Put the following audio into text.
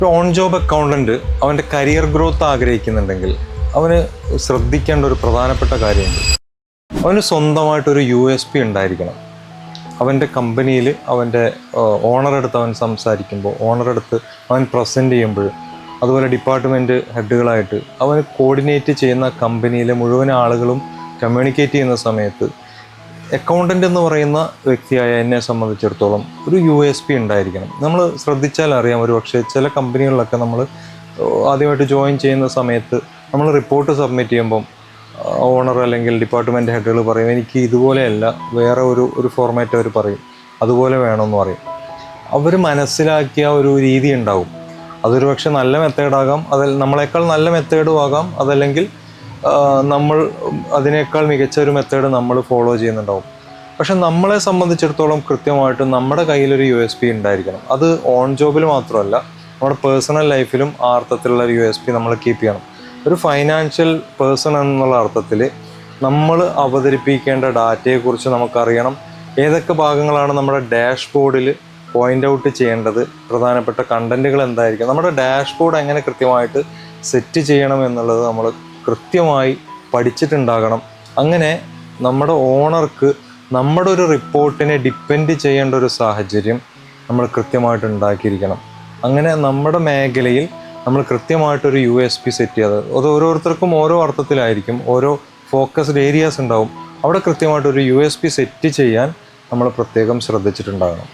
ഒരു on job accountant അവൻ്റെ career growth ആഗ്രഹിക്കുന്നുണ്ടെങ്കിൽ അവന് ശ്രദ്ധിക്കേണ്ട ഒരു പ്രധാനപ്പെട്ട കാര്യമുണ്ട്. അവന് സ്വന്തമായിട്ടൊരു USP ഉണ്ടായിരിക്കണം. അവൻ്റെ കമ്പനിയിൽ അവൻ്റെ ഓണറടുത്ത് അവൻ സംസാരിക്കുമ്പോൾ, ഓണറടുത്ത് അവൻ പ്രസൻറ്റ് ചെയ്യുമ്പോൾ, അതുപോലെ ഡിപ്പാർട്ട്മെൻറ്റ് ഹെഡുകളായിട്ട് അവന് കോർഡിനേറ്റ് ചെയ്യുന്ന കമ്പനിയിലെ മുഴുവൻ ആളുകളും കമ്മ്യൂണിക്കേറ്റ് ചെയ്യുന്ന സമയത്ത് അക്കൗണ്ടൻ്റ് എന്ന് പറയുന്ന വ്യക്തിയായ എന്നെ സംബന്ധിച്ചിടത്തോളം ഒരു USP ഉണ്ടായിരിക്കണം. നമ്മൾ ശ്രദ്ധിച്ചാൽ അറിയാം, ഒരു പക്ഷേ ചില കമ്പനികളിലൊക്കെ നമ്മൾ ആദ്യമായിട്ട് ജോയിൻ ചെയ്യുന്ന സമയത്ത് നമ്മൾ റിപ്പോർട്ട് സബ്മിറ്റ് ചെയ്യുമ്പം ഓണർ അല്ലെങ്കിൽ ഡിപ്പാർട്ട്മെൻറ്റ് ഹെഡുകൾ പറയും, എനിക്ക് ഇതുപോലെയല്ല, വേറെ ഒരു ഫോർമാറ്റ് അവർ പറയും, അതുപോലെ വേണമെന്ന് പറയും. അവർ മനസ്സിലാക്കിയ ഒരു രീതി ഉണ്ടാവും. അതൊരു പക്ഷേ നല്ല മെത്തേഡാകാം, നമ്മളെക്കാൾ നല്ല മെത്തേഡും ആകാം, അതല്ലെങ്കിൽ നമ്മൾ അതിനേക്കാൾ മികച്ച ഒരു മെത്തേഡ് നമ്മൾ ഫോളോ ചെയ്യുന്നുണ്ടാവും. പക്ഷെ നമ്മളെ സംബന്ധിച്ചിടത്തോളം കൃത്യമായിട്ട് നമ്മുടെ കയ്യിലൊരു USP ഉണ്ടായിരിക്കണം. അത് ഓൺ ജോബിൽ മാത്രമല്ല, നമ്മുടെ പേഴ്സണൽ ലൈഫിലും ആ അർത്ഥത്തിലുള്ള ഒരു USP നമ്മൾ കീപ്പ് ചെയ്യണം. ഒരു ഫൈനാൻഷ്യൽ പേഴ്സൺ എന്നുള്ള അർത്ഥത്തിൽ നമ്മൾ അവതരിപ്പിക്കേണ്ട ഡാറ്റയെക്കുറിച്ച് നമുക്കറിയണം. ഏതൊക്കെ ഭാഗങ്ങളാണ് നമ്മുടെ ഡാഷ്ബോർഡിൽ പോയിൻ്റ് ഔട്ട് ചെയ്യേണ്ടത്, പ്രധാനപ്പെട്ട കണ്ടൻറ്റുകൾ എന്തായിരിക്കും, നമ്മുടെ ഡാഷ്ബോർഡ് എങ്ങനെ കൃത്യമായിട്ട് സെറ്റ് ചെയ്യണം എന്നുള്ളത് നമ്മൾ കൃത്യമായി പഠിച്ചിട്ടുണ്ടാകണം. അങ്ങനെ നമ്മുടെ ഓണർക്ക് നമ്മുടെ ഒരു റിപ്പോർട്ടിനെ ഡിപ്പെൻഡ് ചെയ്യേണ്ട ഒരു സാഹചര്യം നമ്മൾ കൃത്യമായിട്ട് ഉണ്ടാക്കിയിരിക്കണം. അങ്ങനെ നമ്മുടെ മേഖലയിൽ നമ്മൾ കൃത്യമായിട്ടൊരു USP സെറ്റ് ചെയ്യാതെ, അത് ഓരോരുത്തർക്കും ഓരോ അർത്ഥത്തിലായിരിക്കും, ഓരോ ഫോക്കസ്ഡ് ഏരിയാസ് ഉണ്ടാവും. അവിടെ കൃത്യമായിട്ടൊരു USP സെറ്റ് ചെയ്യാൻ നമ്മൾ പ്രത്യേകം ശ്രദ്ധിച്ചിട്ടുണ്ടാകണം.